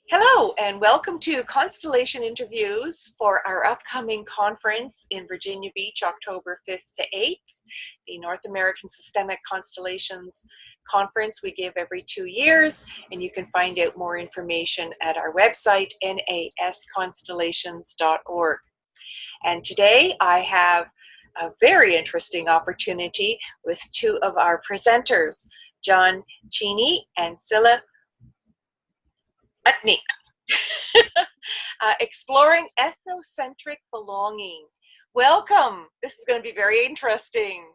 Hello, and welcome to Constellation interviews for our upcoming conference in Virginia Beach, October 5th to 8th, the North American Systemic Constellations Conference we give every 2 years, and you can find out more information at our website, nasconstellations.org. And today I have a very interesting opportunity with two of our presenters, Cheney and Cilla Utne. Exploring ethnocentric belonging. Welcome. This is going to be very interesting.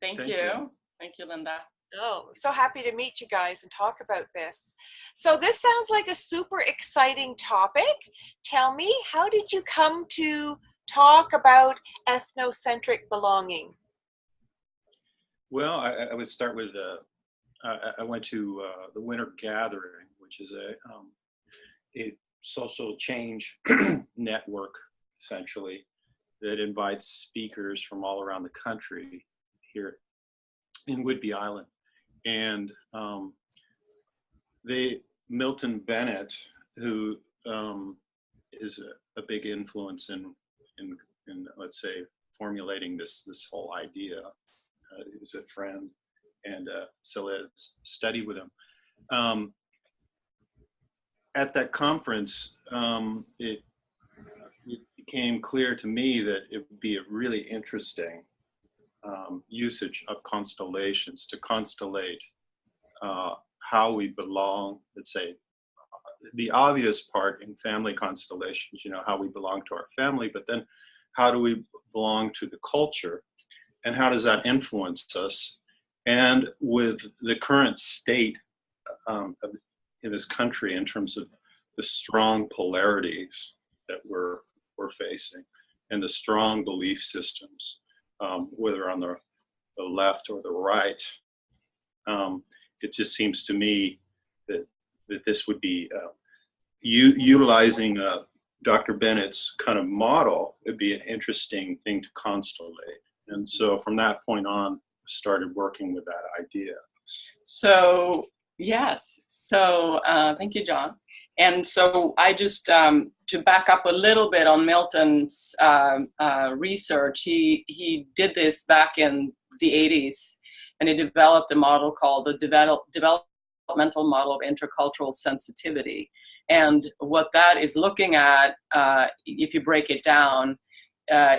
Thank you. Thank you, Linda. Oh, so happy to meet you guys and talk about this. So this sounds like a super exciting topic. Tell me, how did you come to talk about ethnocentric belonging? Well, I would start with, I went to the Winter Gathering, which is a social change network, essentially, that invites speakers from all around the country here in Whidbey Island. And Milton Bennett, who is a big influence in let's say formulating this whole idea, is a friend, and Cilla studied with him. At that conference, it became clear to me that it would be a really interesting usage of constellations to constellate how we belong. Let's say the obvious part in family constellations, how we belong to our family, but then how do we belong to the culture, and how does that influence us? And with the current state in this country in terms of the strong polarities that we're facing and the strong belief systems, whether on the left or the right, it just seems to me that this would be utilizing Dr. Bennett's kind of model would be an interesting thing to constellate. And so from that point on, started working with that idea. So, yes. So, thank you, John. And so I just, to back up a little bit on Milton's research, he did this back in the 80s, and he developed a model called the developmental model of intercultural sensitivity. And what that is looking at, if you break it down,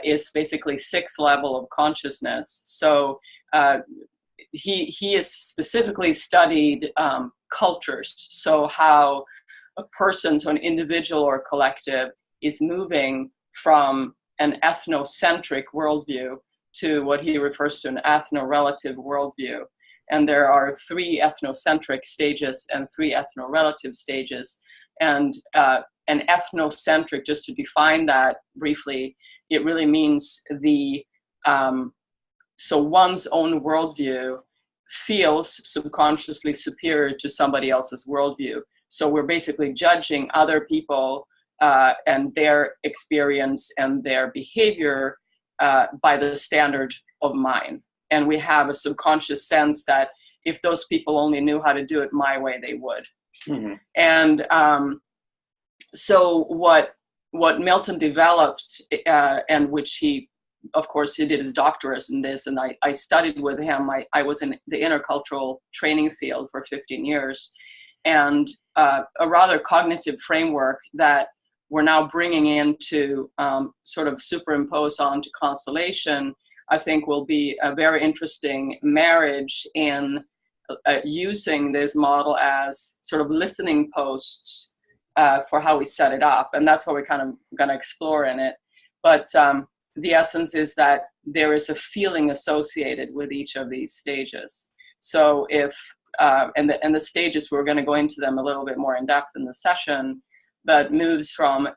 is basically 6 levels of consciousness. So he has specifically studied cultures, so how a person, so an individual or collective, is moving from an ethnocentric worldview to what he refers to an ethno-relative worldview. And there are 3 ethnocentric stages and 3 ethno-relative stages. And an ethnocentric, just to define that briefly, it really means so one's own worldview feels subconsciously superior to somebody else's worldview. So we're basically judging other people and their experience and their behavior by the standard of mine. And we have a subconscious sense that if those people only knew how to do it my way, they would. Mm-hmm. And so what Milton developed, and which he, of course, he did his doctorate in this, and I studied with him. I was in the intercultural training field for 15 years, and a rather cognitive framework that we're now bringing in to sort of superimpose onto Constellation, I think will be a very interesting marriage in using this model as sort of listening posts for how we set it up. And that's what we're kind of going to explore in it. But the essence is that there is a feeling associated with each of these stages. So if, and the stages, we're going to go into them a little bit more in depth in the session, but moves from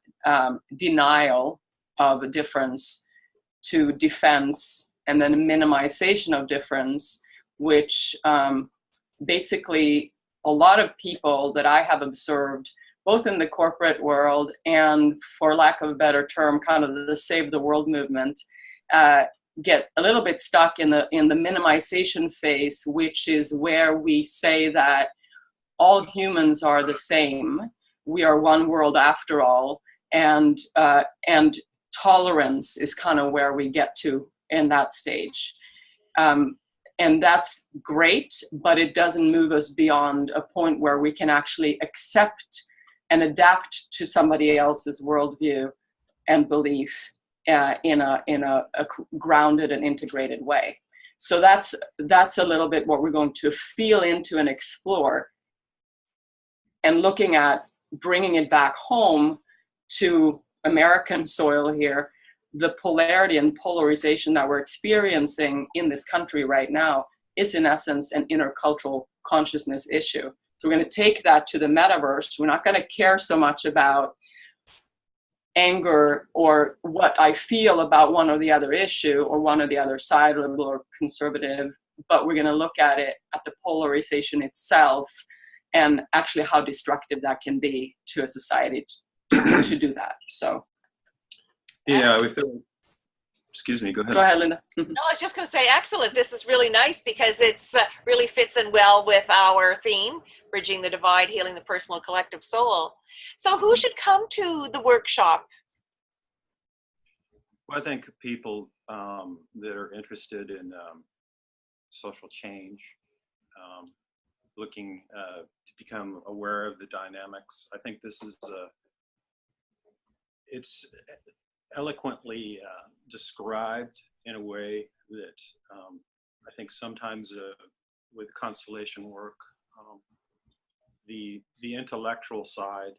denial of a difference to defense, and then minimization of difference, which basically a lot of people that I have observed, both in the corporate world and, for lack of a better term, kind of the Save the World movement, get a little bit stuck in the minimization phase, which is where we say that all humans are the same. We are one world after all, and tolerance is kind of where we get to in that stage. And that's great, but it doesn't move us beyond a point where we can actually accept and adapt to somebody else's worldview and belief in a grounded and integrated way. So that's a little bit what we're going to feel into and explore, and looking at bringing it back home to American soil here. The polarity and polarization that we're experiencing in this country right now is in essence an intercultural consciousness issue. So we're going to take that to the metaverse. We're not going to care so much about anger or what I feel about one or the other issue or one or the other side, liberal or conservative, but we're going to look at it at the polarization itself and actually how destructive that can be to a society to do that. So yeah, we feel. Excuse me, go ahead. Go ahead, Linda. No, I was just going to say, excellent. This is really nice because it's really fits in well with our theme, Bridging the Divide, Healing the Personal Collective Soul. So who should come to the workshop? Well, I think people that are interested in social change, looking to become aware of the dynamics. I think this is it's eloquently described in a way that I think sometimes with constellation work, the intellectual side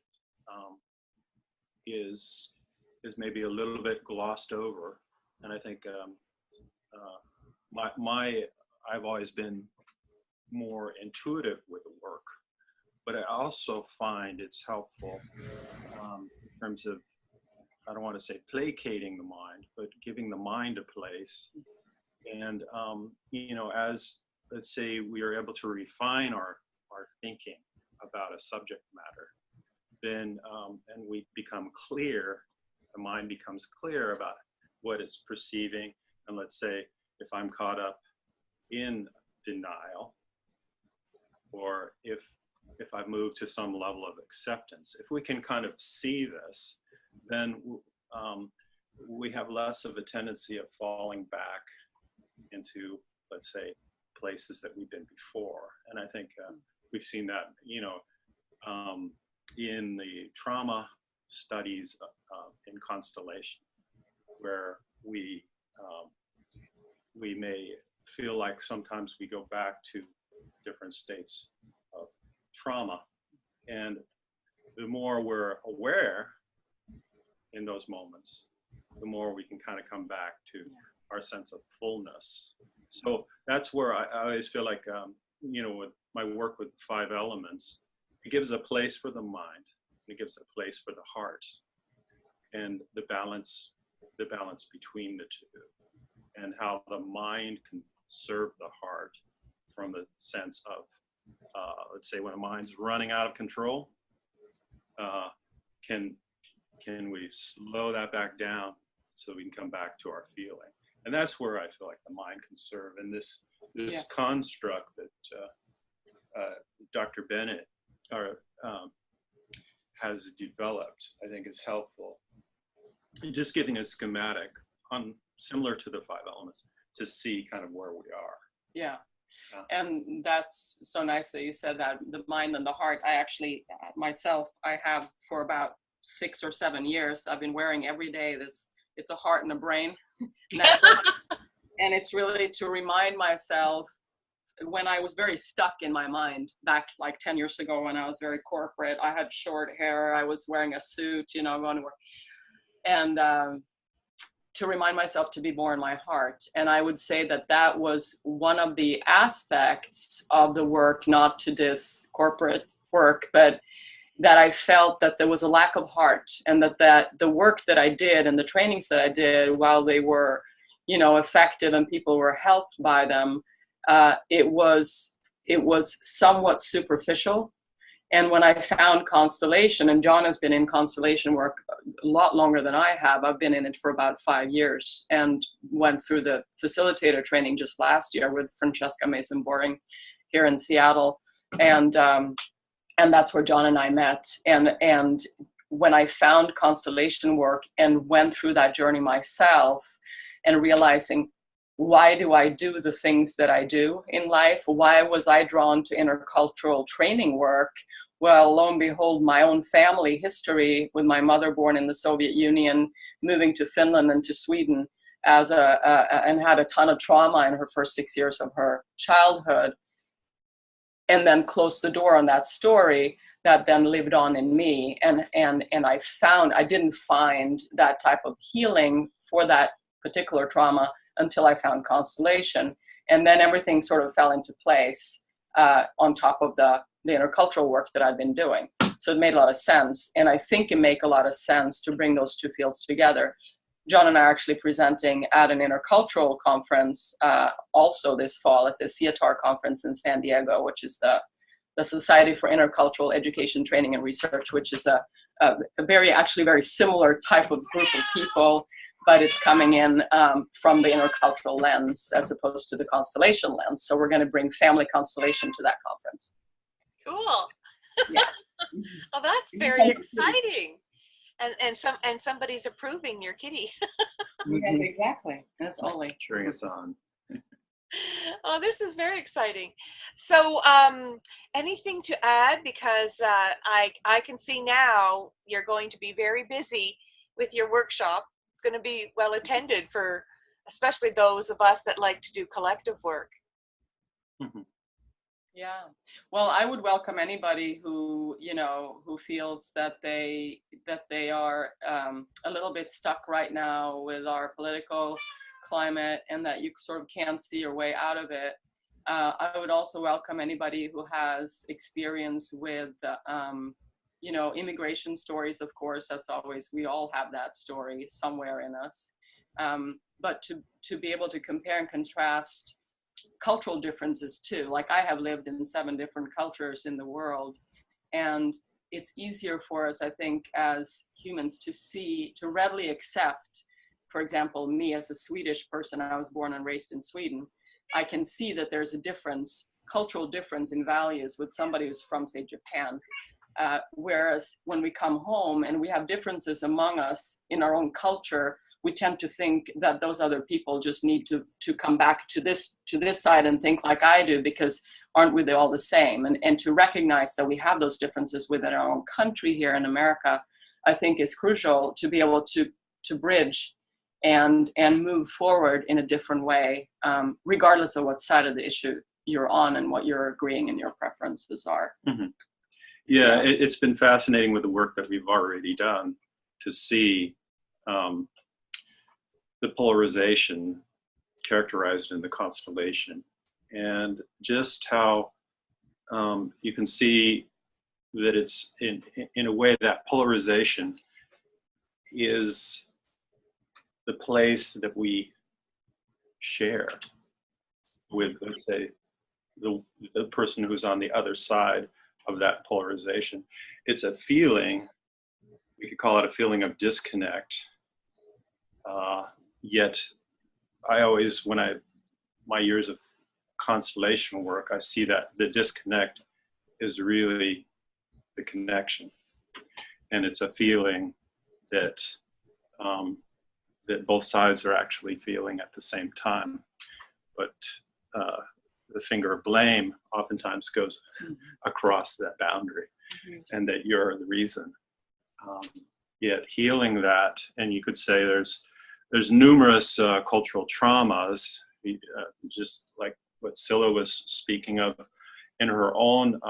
is maybe a little bit glossed over, and I think I've always been more intuitive with the work, but I also find it's helpful in terms of, I don't want to say placating the mind, but giving the mind a place. And, as, let's say, we are able to refine our thinking about a subject matter, then, and we become clear, the mind becomes clear about what it's perceiving. And let's say, if I'm caught up in denial, or if I move to some level of acceptance, if we can kind of see this, then we have less of a tendency of falling back into, let's say, places that we've been before. And I think we've seen that, in the trauma studies in Constellation, where we may feel like sometimes we go back to different states of trauma. And the more we're aware in those moments, the more we can kind of come back to our sense of fullness. So that's where I always feel like, with my work with 5 elements, it gives a place for the mind, it gives a place for the heart, and the balance between the two, and how the mind can serve the heart from the sense of, let's say, when a mind's running out of control, can we slow that back down so we can come back to our feeling? And that's where I feel like the mind can serve. And this construct that Dr. Bennett has developed, I think is helpful. Just giving a schematic similar to the 5 elements to see kind of where we are. Yeah. And that's so nice that you said that, the mind and the heart. I actually, myself, I have for about 6 or 7 years, I've been wearing every day this, it's a heart and a brain necklace. And it's really to remind myself, when I was very stuck in my mind back like 10 years ago, when I was very corporate, I had short hair, I was wearing a suit, going to work. And to remind myself to be more in my heart. And I would say that that was one of the aspects of the work, not to this corporate work, but that I felt that there was a lack of heart, and that the work that I did and the trainings that I did, while they were, effective and people were helped by them, it was somewhat superficial. And when I found Constellation, and John has been in Constellation work a lot longer than I have, I've been in it for about 5 years, and went through the facilitator training just last year with Francesca Mason-Boring here in Seattle. And And that's where John and I met. And when I found constellation work and went through that journey myself and realizing, why do I do the things that I do in life? Why was I drawn to intercultural training work? Well, lo and behold, my own family history, with my mother born in the Soviet Union, moving to Finland and to Sweden and had a ton of trauma in her first 6 years of her childhood, and then closed the door on that story that then lived on in me. And I didn't find that type of healing for that particular trauma until I found Constellation. And then everything sort of fell into place on top of the intercultural work that I'd been doing. So it made a lot of sense. And I think it made a lot of sense to bring those two fields together. John and I are actually presenting at an intercultural conference also this fall at the CIATAR conference in San Diego, which is the Society for Intercultural Education, Training, and Research, which is a very similar type of group of people, but it's coming in from the intercultural lens as opposed to the constellation lens. So we're going to bring family constellation to that conference. Cool. Yeah. Well, that's very exciting. And somebody's approving your kitty. Yes, exactly. That's Ollie. Cheering us on. Oh, this is very exciting. So anything to add? Because I can see now you're going to be very busy with your workshop. It's going to be well attended for especially those of us that like to do collective work. Mm-hmm. Yeah. Well, I would welcome anybody who feels that they are a little bit stuck right now with our political climate and that you sort of can't see your way out of it. I would also welcome anybody who has experience with, immigration stories, of course. That's always, we all have that story somewhere in us. But to be able to compare and contrast cultural differences too. Like, I have lived in 7 different cultures in the world, and it's easier for us, I think, as humans to readily accept, for example, me as a Swedish person, I was born and raised in Sweden. I can see that there's a cultural difference in values with somebody who's from, say, Japan. Whereas when we come home and we have differences among us in our own culture, we tend to think that those other people just need to come back to this side and think like I do, because aren't we all the same? And to recognize that we have those differences within our own country here in America, I think is crucial to be able to bridge and move forward in a different way, regardless of what side of the issue you're on and what you're agreeing and your preferences are. Mm-hmm. Yeah, it's been fascinating with the work that we've already done to see the polarization characterized in the constellation, and just how you can see that it's in a way that polarization is the place that we share with, let's say, the person who's on the other side of that polarization. It's a feeling, we could call it a feeling of disconnect. Yet I always, my years of constellation work, I see that the disconnect is really the connection. And it's a feeling that that both sides are actually feeling at the same time. But the finger of blame oftentimes goes across that boundary, and that you're the reason. Yet healing that, and you could say there's numerous cultural traumas, just like what Cilla was speaking of in her own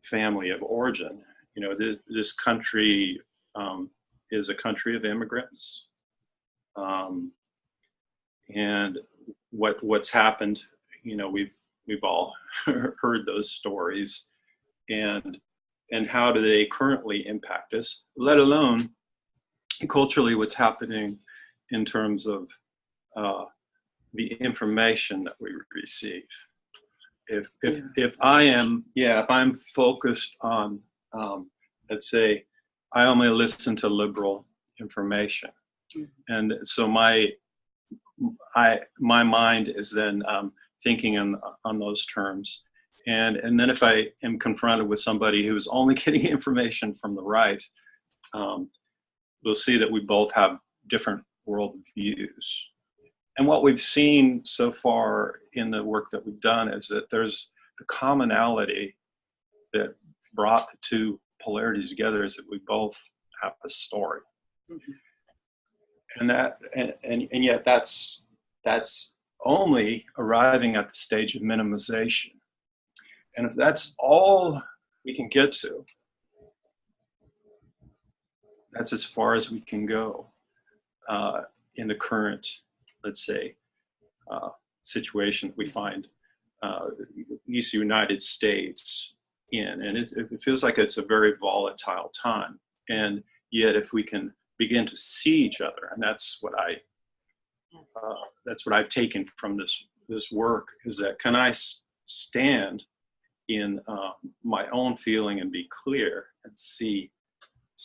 family of origin. You know, this country is a country of immigrants, and what's happened, you know, we've all heard those stories, and how do they currently impact us, let alone culturally what's happening in terms of the information that we receive. If I'm focused on, let's say, I only listen to liberal information, and so my mind is then thinking on those terms, And then if I am confronted with somebody who is only getting information from the right, we'll see that we both have different worldviews. And what we've seen so far in the work that we've done is that there's the commonality that brought the two polarities together is that we both have a story. And that, and yet that's only arriving at the stage of minimization. And if that's all we can get to, that's as far as we can go in the current, let's say, situation that we find these United States in. And it feels like it's a very volatile time. And yet if we can begin to see each other, and that's what I've taken from this work, is that can I stand in my own feeling and be clear and see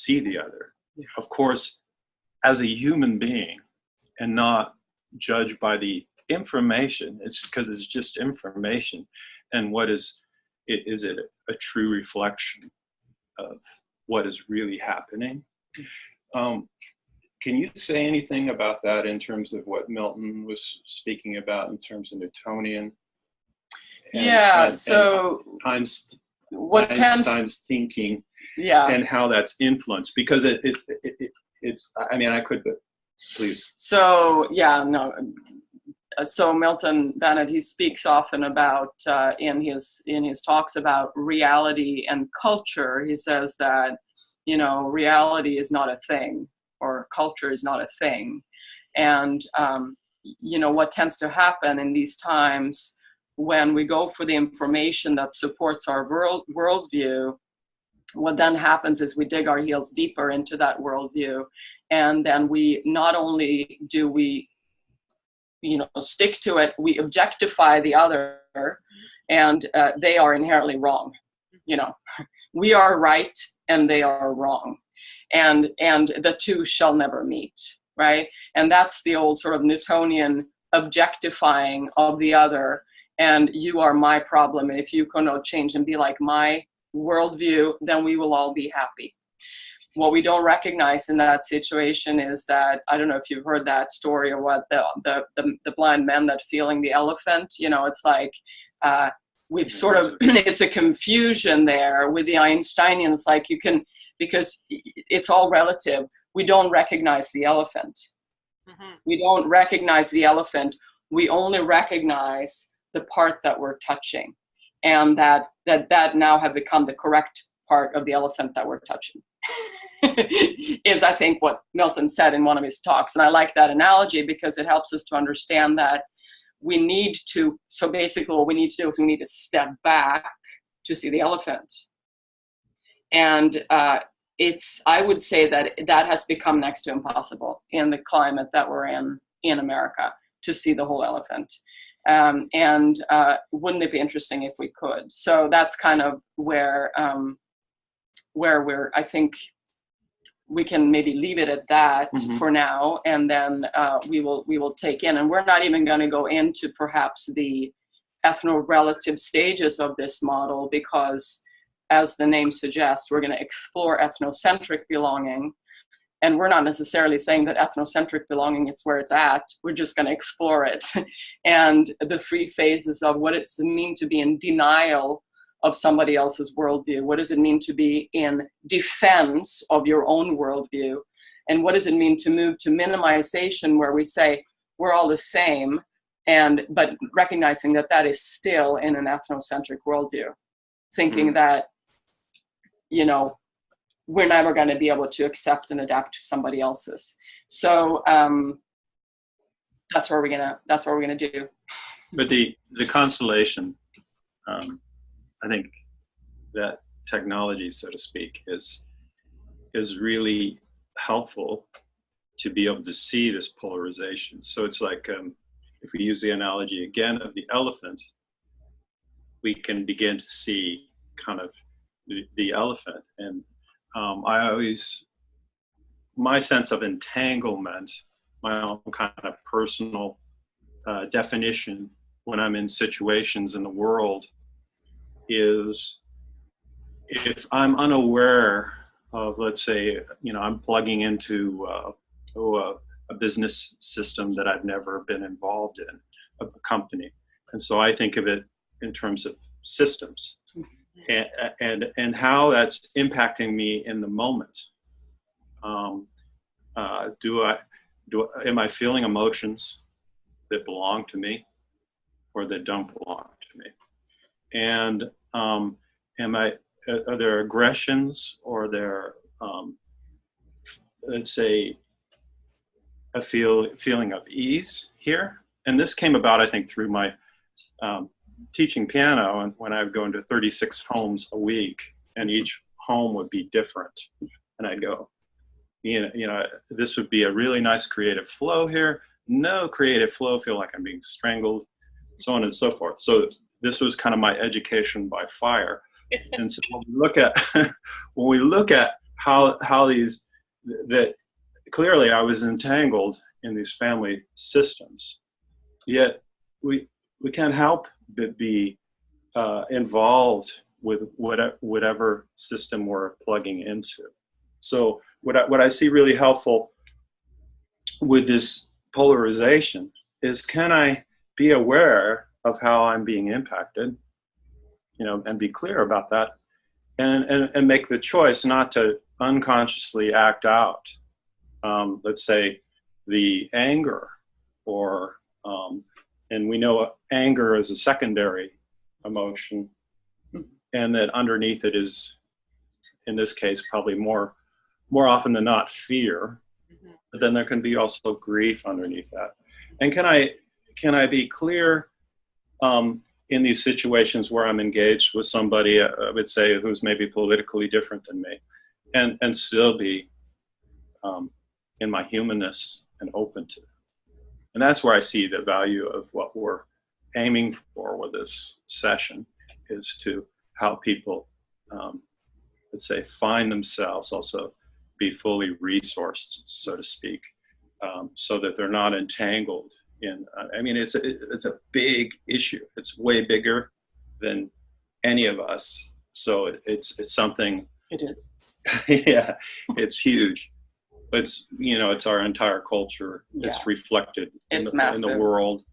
the other, of course, as a human being, and not judged by the information. It's because it's just information, and what is it a true reflection of what is really happening? Can you say anything about that in terms of what Milton was speaking about in terms of Newtonian? Einstein's thinking, and how that's influenced, because it's. I mean, I could, but please. So Milton Bennett, he speaks often about in his talks about reality and culture. He says that reality is not a thing, or culture is not a thing, and what tends to happen in these times when we go for the information that supports our worldview, what then happens is we dig our heels deeper into that worldview, and then we not only do we stick to it, we objectify the other, and they are inherently wrong. We are right and they are wrong, and the two shall never meet, right? And that's the old sort of Newtonian objectifying of the other, and you are my problem. If you cannot change and be like my worldview, then we will all be happy. What we don't recognize in that situation is that, I don't know if you've heard that story of what the blind man that feeling the elephant, it's like we've sort of, it's a confusion there with the Einsteinians, like because it's all relative. We don't recognize the elephant. We don't recognize the elephant. We only recognize the part that we're touching, and that now have become the correct part of the elephant that we're touching. Is, I think, what Milton said in one of his talks. And I like that analogy because it helps us to understand that we need to, so basically what we need to do is we need to step back to see the elephant. And I would say that has become next to impossible in the climate that we're in America, to see the whole elephant. Wouldn't it be interesting if we could? So that's kind of where I think we can maybe leave it at that for now, and then we will take in, and we're not even going to go into perhaps the ethno-relative stages of this model, because as the name suggests, we're going to explore ethnocentric belonging. And we're not necessarily saying that ethnocentric belonging is where it's at. We're just going to explore it. And the three phases of what does it mean to be in denial of somebody else's worldview? What does it mean to be in defense of your own worldview? And what does it mean to move to minimization, where we say we're all the same, but recognizing that is still in an ethnocentric worldview, thinking that, we're never going to be able to accept and adapt to somebody else's. So that's what we're gonna do. But the constellation, I think that technology, so to speak, is really helpful to be able to see this polarization. So it's like, if we use the analogy again of the elephant, we can begin to see kind of the elephant. And my sense of entanglement, my own kind of personal definition when I'm in situations in the world is if I'm unaware of, let's say, I'm plugging into a business system that I've never been involved in, a company. And so I think of it in terms of systems and how that's impacting me in the moment. Am I feeling emotions that belong to me or that don't belong to me? And are there aggressions, or there, let's say, a feeling of ease here? And this came about, I think, through my teaching piano, and when I would go into 36 homes a week, and each home would be different, and I'd go, this would be a really nice creative flow here. No creative flow, feel like I'm being strangled, so on and so forth. So this was kind of my education by fire. And so when we look at how these, that clearly I was entangled in these family systems, yet we can't help but be involved with whatever system we're plugging into. So what I see really helpful with this polarization is, can I be aware of how I'm being impacted, and be clear about that, and make the choice not to unconsciously act out, let's say, the anger, or and we know anger is a secondary emotion, and that underneath it is, in this case, probably more often than not, fear. But then there can be also grief underneath that. And can I be clear in these situations where I'm engaged with somebody, I would say, who's maybe politically different than me, and still be in my humanness and open to it? And that's where I see the value of what we're aiming for with this session, is to help people, let's say, find themselves, also be fully resourced, so to speak, so that they're not entangled in, it's a big issue. It's way bigger than any of us. So it's something. It is. Yeah, it's huge. It's our entire culture. Yeah. It's reflected in the world.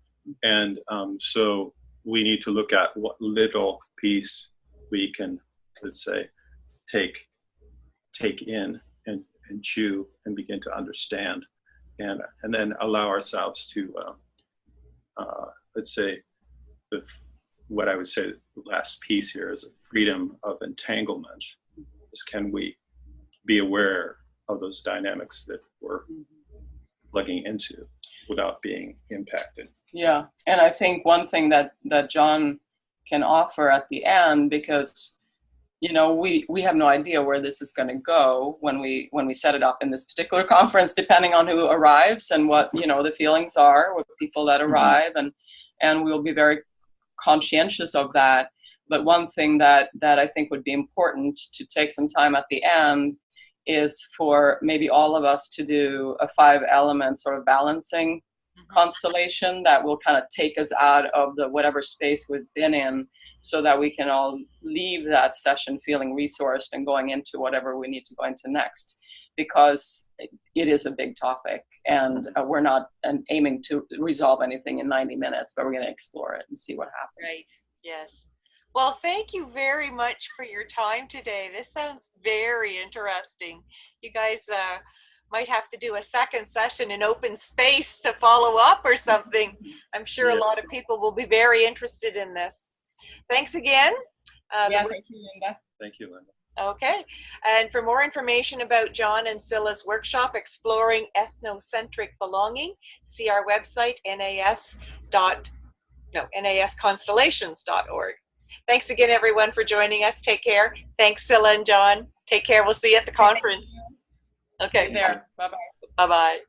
And so we need to look at what little piece we can, let's say, take in and chew and begin to understand, and then allow ourselves to, let's say, what I would say the last piece here is a freedom of entanglement. Is, can we be aware of those dynamics that we're plugging into without being impacted? Yeah, and I think one thing that John can offer at the end, because we have no idea where this is going to go when we set it up in this particular conference, depending on who arrives and what the feelings are with people that arrive, and we'll be very conscientious of that. But one thing that I think would be important to take some time at the end is for maybe all of us to do a 5-element sort of balancing constellation that will kind of take us out of the whatever space we've been in, so that we can all leave that session feeling resourced and going into whatever we need to go into next, because it is a big topic, and we're not aiming to resolve anything in 90 minutes, but we're going to explore it and see what happens. Right. Yes. Well, thank you very much for your time today. This sounds very interesting. You guys might have to do a second session in open space to follow up or something. I'm sure a lot of people will be very interested in this. Thanks again. Thank you, Linda. Thank you, Linda. Okay. And for more information about John and Cilla's workshop, Exploring Ethnocentric Belonging, see our website, nasconstellations.org. Thanks again, everyone, for joining us. Take care. Thanks, Cilla and John. Take care. We'll see you at the conference. Okay. There. Bye-bye. Bye-bye.